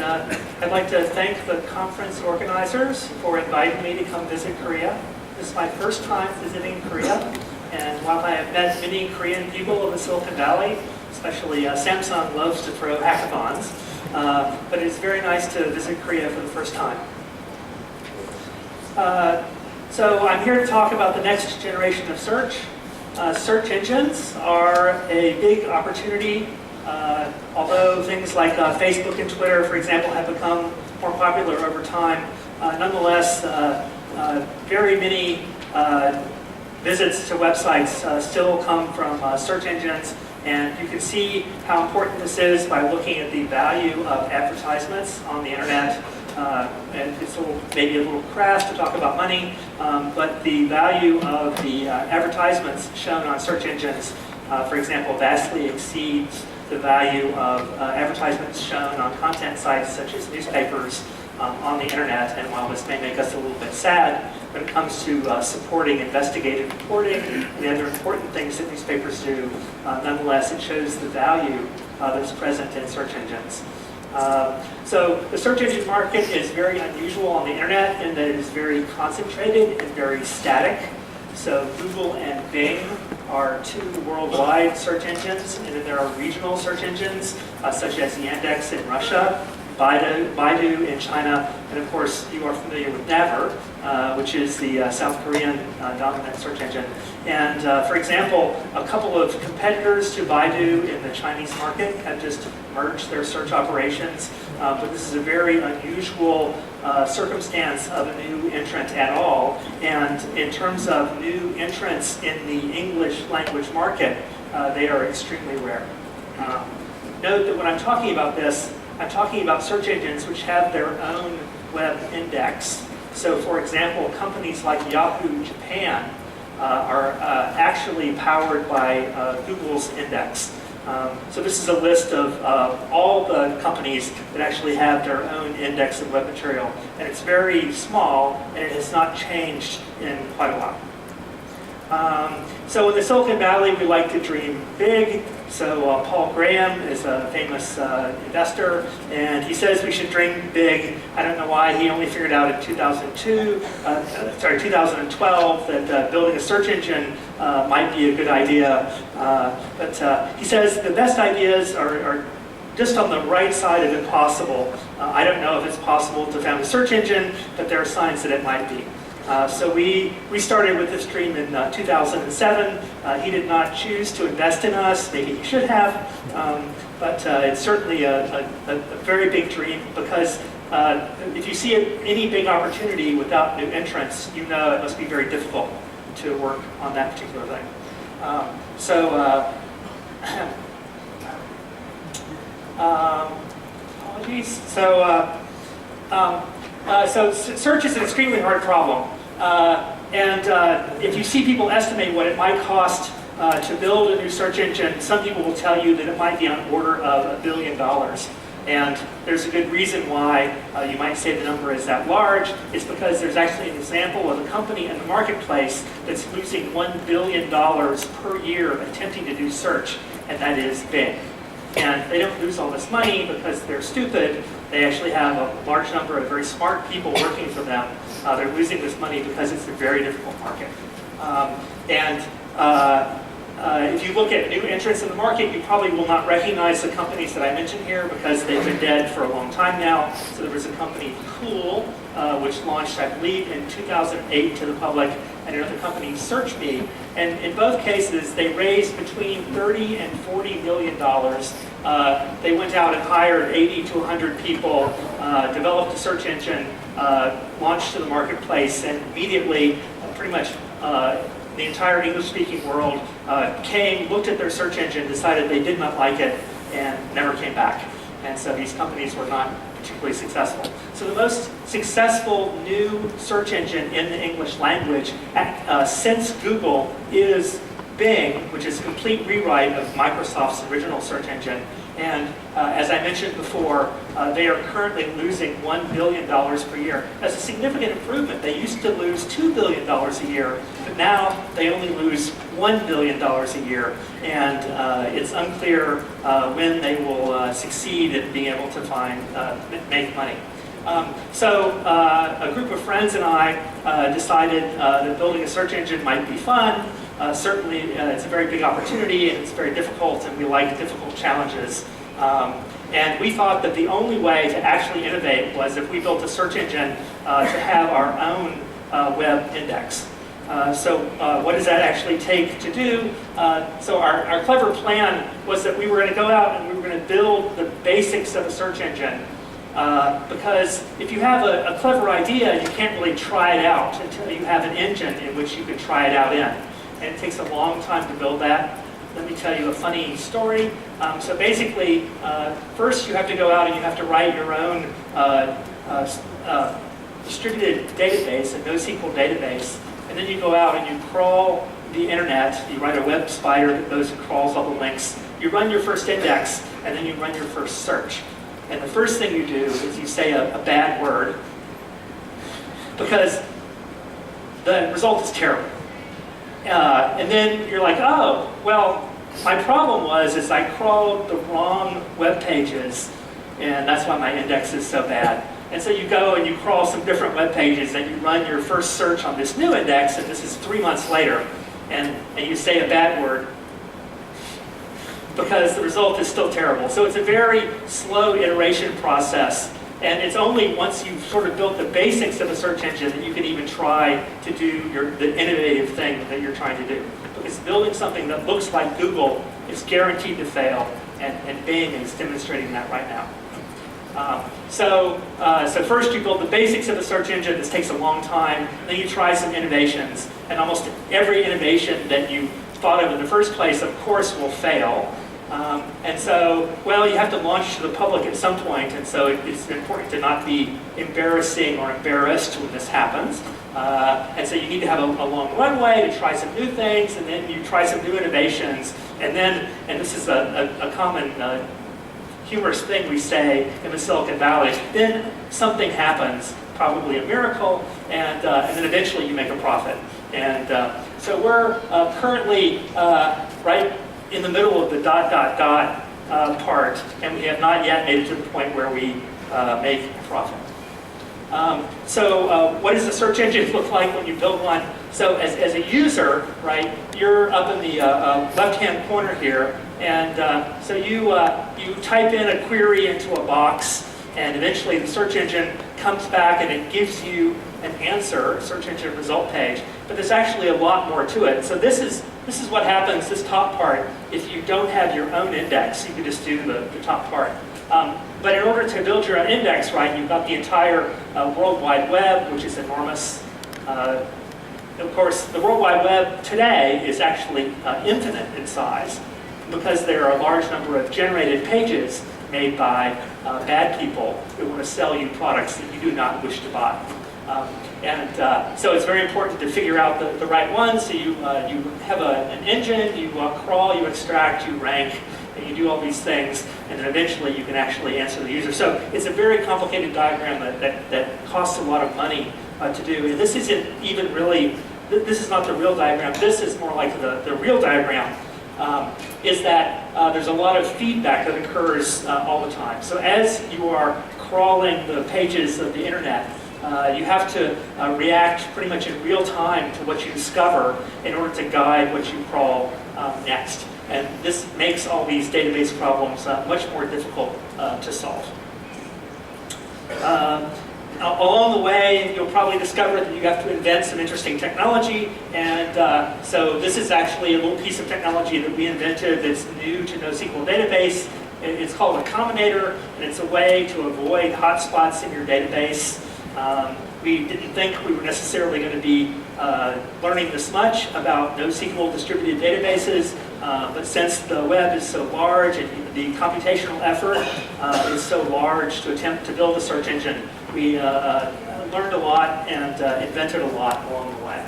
I'd like to thank the conference organizers for inviting me to come visit Korea. This is my first time visiting Korea, and while I have met many Korean people in the Silicon Valley, especially Samsung loves to throw hackathons, but it's very nice to visit Korea for the first time. So I'm here to talk about the next generation of search. Search engines are a big opportunity. Although things like Facebook and Twitter, for example, have become more popular over time, nonetheless, very many visits to websites still come from search engines, and you can see how important this is by looking at the value of advertisements on the internet. And it's maybe a little crass to talk about money, but the value of the advertisements shown on search engines, for example, vastly exceeds the value of advertisements shown on content sites such as newspapers on the internet. And while this may make us a little bit sad when it comes to supporting investigative reporting and the other important things that newspapers do, nonetheless it shows the value that's present in search engines. So the search engine market is very unusual on the internet in that it is very concentrated and very static. So Google and Bing are two worldwide search engines, and then there are regional search engines such as Yandex in Russia, Baidu in China, and of course you are familiar with Naver, which is the South Korean dominant search engine. And for example, a couple of competitors to Baidu in the Chinese market have just merged their search operations, but this is a very unusual circumstance of a new entrant at all. And in terms of new entrants in the English language market, they are extremely rare. Note that when I'm talking about this, I'm talking about search engines which have their own web index. So for example, companies like Yahoo Japan are actually powered by Google's index. So this is a list of all the companies that actually have their own index of web material. And it's very small, and it has not changed in quite a while. So in the Silicon Valley, we like to dream big. So Paul Graham is a famous investor, and he says we should dream big. I don't know why. He only figured out in 2012 that building a search engine might be a good idea. But he says the best ideas are just on the right side of impossible. I don't know if it's possible to found a search engine, but there are signs that it might be. So we started with this dream in 2007. He did not choose to invest in us. Maybe he should have. But it's certainly a very big dream because if you see any big opportunity without new entrants, you know it must be very difficult to work on that particular thing. Apologies. So search is an extremely hard problem. If you see people estimate what it might cost to build a new search engine, some people will tell you that it might be on order of $1 billion. And there's a good reason why you might say the number is that large. It's because there's actually an example of a company in the marketplace that's losing $1 billion per year attempting to do search, and that is Bing. And they don't lose all this money because they're stupid. They actually have a large number of very smart people working for them. They're losing this money because it's a very difficult market. If you look at new entrants in the market, you probably will not recognize the companies that I mentioned here because they've been dead for a long time now. So there was a company, Cool, which launched, I believe, in 2008 to the public, and another company, SearchMe. And in both cases, they raised between $30 and $40 million. They went out and hired 80 to 100 people, developed a search engine, launched to the marketplace, and immediately, pretty much the entire English-speaking world came, looked at their search engine, decided they did not like it, and never came back. And so these companies were not particularly successful. So the most successful new search engine in the English language since Google is Bing, which is a complete rewrite of Microsoft's original search engine. And as I mentioned before, they are currently losing $1 billion per year. That's a significant improvement. They used to lose $2 billion a year, but now they only lose $1 billion a year. And it's unclear when they will succeed in being able to make money. So a group of friends and I decided that building a search engine might be fun. Certainly, it's a very big opportunity, and it's very difficult, and we like difficult challenges. And we thought that the only way to actually innovate was if we built a search engine to have our own web index. So what does that actually take to do? So our clever plan was that we were going to go out and we were going to build the basics of a search engine. Because if you have a clever idea, you can't really try it out until you have an engine in which you can try it out in. And it takes a long time to build that. Let me tell you a funny story. So basically, first you have to go out and you have to write your own distributed database, a NoSQL database, and then you go out and you crawl the internet. You write a web spider that goes and crawls all the links. You run your first index, and then you run your first search. And the first thing you do is you say a bad word, because the result is terrible. And then you're like, oh, well, my problem is I crawled the wrong web pages, and that's why my index is so bad. And so you go and you crawl some different web pages, and you run your first search on this new index, and this is 3 months later, and you say a bad word, because the result is still terrible. So it's a very slow iteration process. And it's only once you've sort of built the basics of a search engine that you can even try to do the innovative thing that you're trying to do. Because building something that looks like Google is guaranteed to fail, and Bing is demonstrating that right now. So first you build the basics of a search engine. This takes a long time. Then you try some innovations. And almost every innovation that you thought of in the first place, of course, will fail. And so, well, you have to launch to the public at some point, and so it's important to not be embarrassing or embarrassed when this happens. And so you need to have a long runway to try some new things, and then you try some new innovations, and this is a common humorous thing we say in the Silicon Valley, then something happens, probably a miracle, and then eventually you make a profit. And so we're currently right in the middle of the ... part, and we have not yet made it to the point where we make a profit. So what does the search engine look like when you build one? So as a user, right, you're up in the left-hand corner here, and so you type in a query into a box, and eventually the search engine comes back and it gives you an answer, a search engine result page. But there's actually a lot more to it. So this is what happens, this top part, if you don't have your own index. You can just do the top part. But in order to build your own index, right, you've got the entire World Wide Web, which is enormous. Of course, the World Wide Web today is actually infinite in size, because there are a large number of generated pages made by bad people who want to sell you products that you do not wish to buy. So it's very important to figure out the right ones. So you have an engine, you crawl, you extract, you rank, and you do all these things, and then eventually you can actually answer the user. So it's a very complicated diagram that costs a lot of money to do. And this isn't even really, this is not the real diagram. This is more like the real diagram. Is that there's a lot of feedback that occurs all the time. So as you are crawling the pages of the internet, you have to react pretty much in real time to what you discover in order to guide what you crawl next. And this makes all these database problems much more difficult to solve. Along the way, you'll probably discover that you have to invent some interesting technology, and so this is actually a little piece of technology that we invented that's new to NoSQL database. It's called a combinator, and it's a way to avoid hotspots in your database. We didn't think we were necessarily going to be learning this much about NoSQL distributed databases, but since the web is so large and the computational effort is so large to attempt to build a search engine, we learned a lot and invented a lot along the way.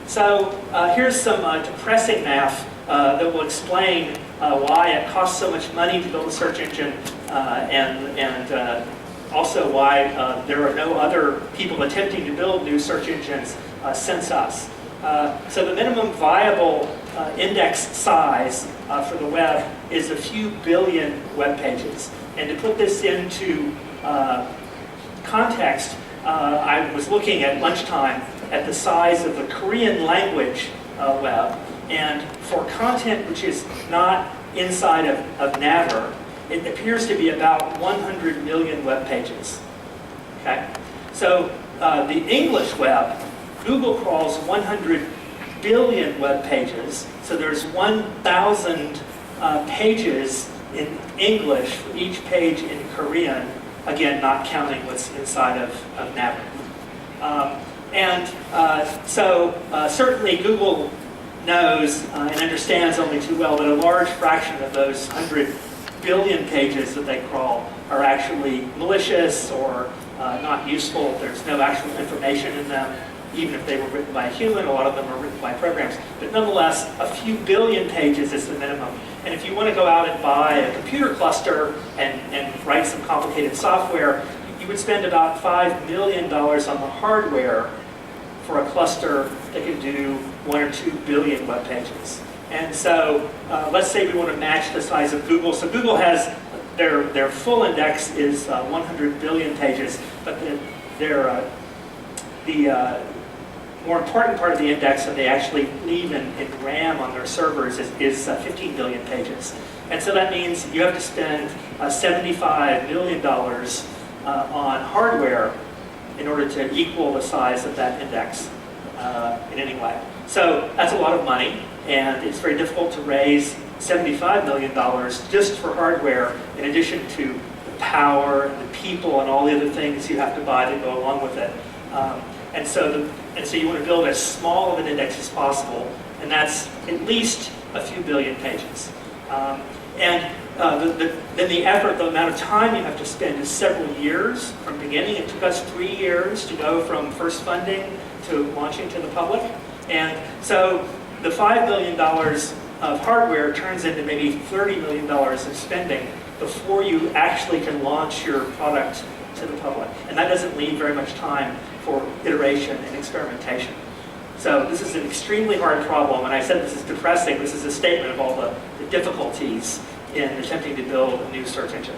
So here's some depressing math that will explain why it costs so much money to build a search engine, and also why there are no other people attempting to build new search engines since us. So the minimum viable index size for the web is a few billion web pages. And to put this into context, I was looking at lunchtime at the size of the Korean language web. And for content which is not inside of Naver, it appears to be about 100 million web pages. Okay? So the English web, Google crawls 100 billion web pages. So there's 1,000 pages in English for each page in Korean, again, not counting what's inside of Naver. So certainly Google knows and understands only too well that a large fraction of those 100 billion pages that they crawl are actually malicious or not useful. There's no actual information in them, even if they were written by a human. A lot of them are written by programs. But nonetheless, a few billion pages is the minimum. And if you want to go out and buy a computer cluster and write some complicated software, you would spend about $5 million on the hardware for a cluster that can do 1 or 2 billion web pages. And so let's say we want to match the size of Google. So Google has, their full index is 100 billion pages, but the more important part of the index that they actually leave in RAM on their servers is 15 billion pages. And so that means you have to spend $75 million on hardware in order to equal the size of that index in any way. So that's a lot of money, and it's very difficult to raise $75 million just for hardware, in addition to the power and the people and all the other things you have to buy to go along with it. And so you want to build as small of an index as possible, and that's at least a few billion pages. Then the effort, the amount of time you have to spend is several years from beginning. It took us 3 years to go from first funding to launching to the public. And so the $5 billion of hardware turns into maybe $30 million of spending before you actually can launch your product to the public. And that doesn't leave very much time for iteration and experimentation. So this is an extremely hard problem, and I said this is depressing. This is a statement of all the difficulties in attempting to build a new search engine.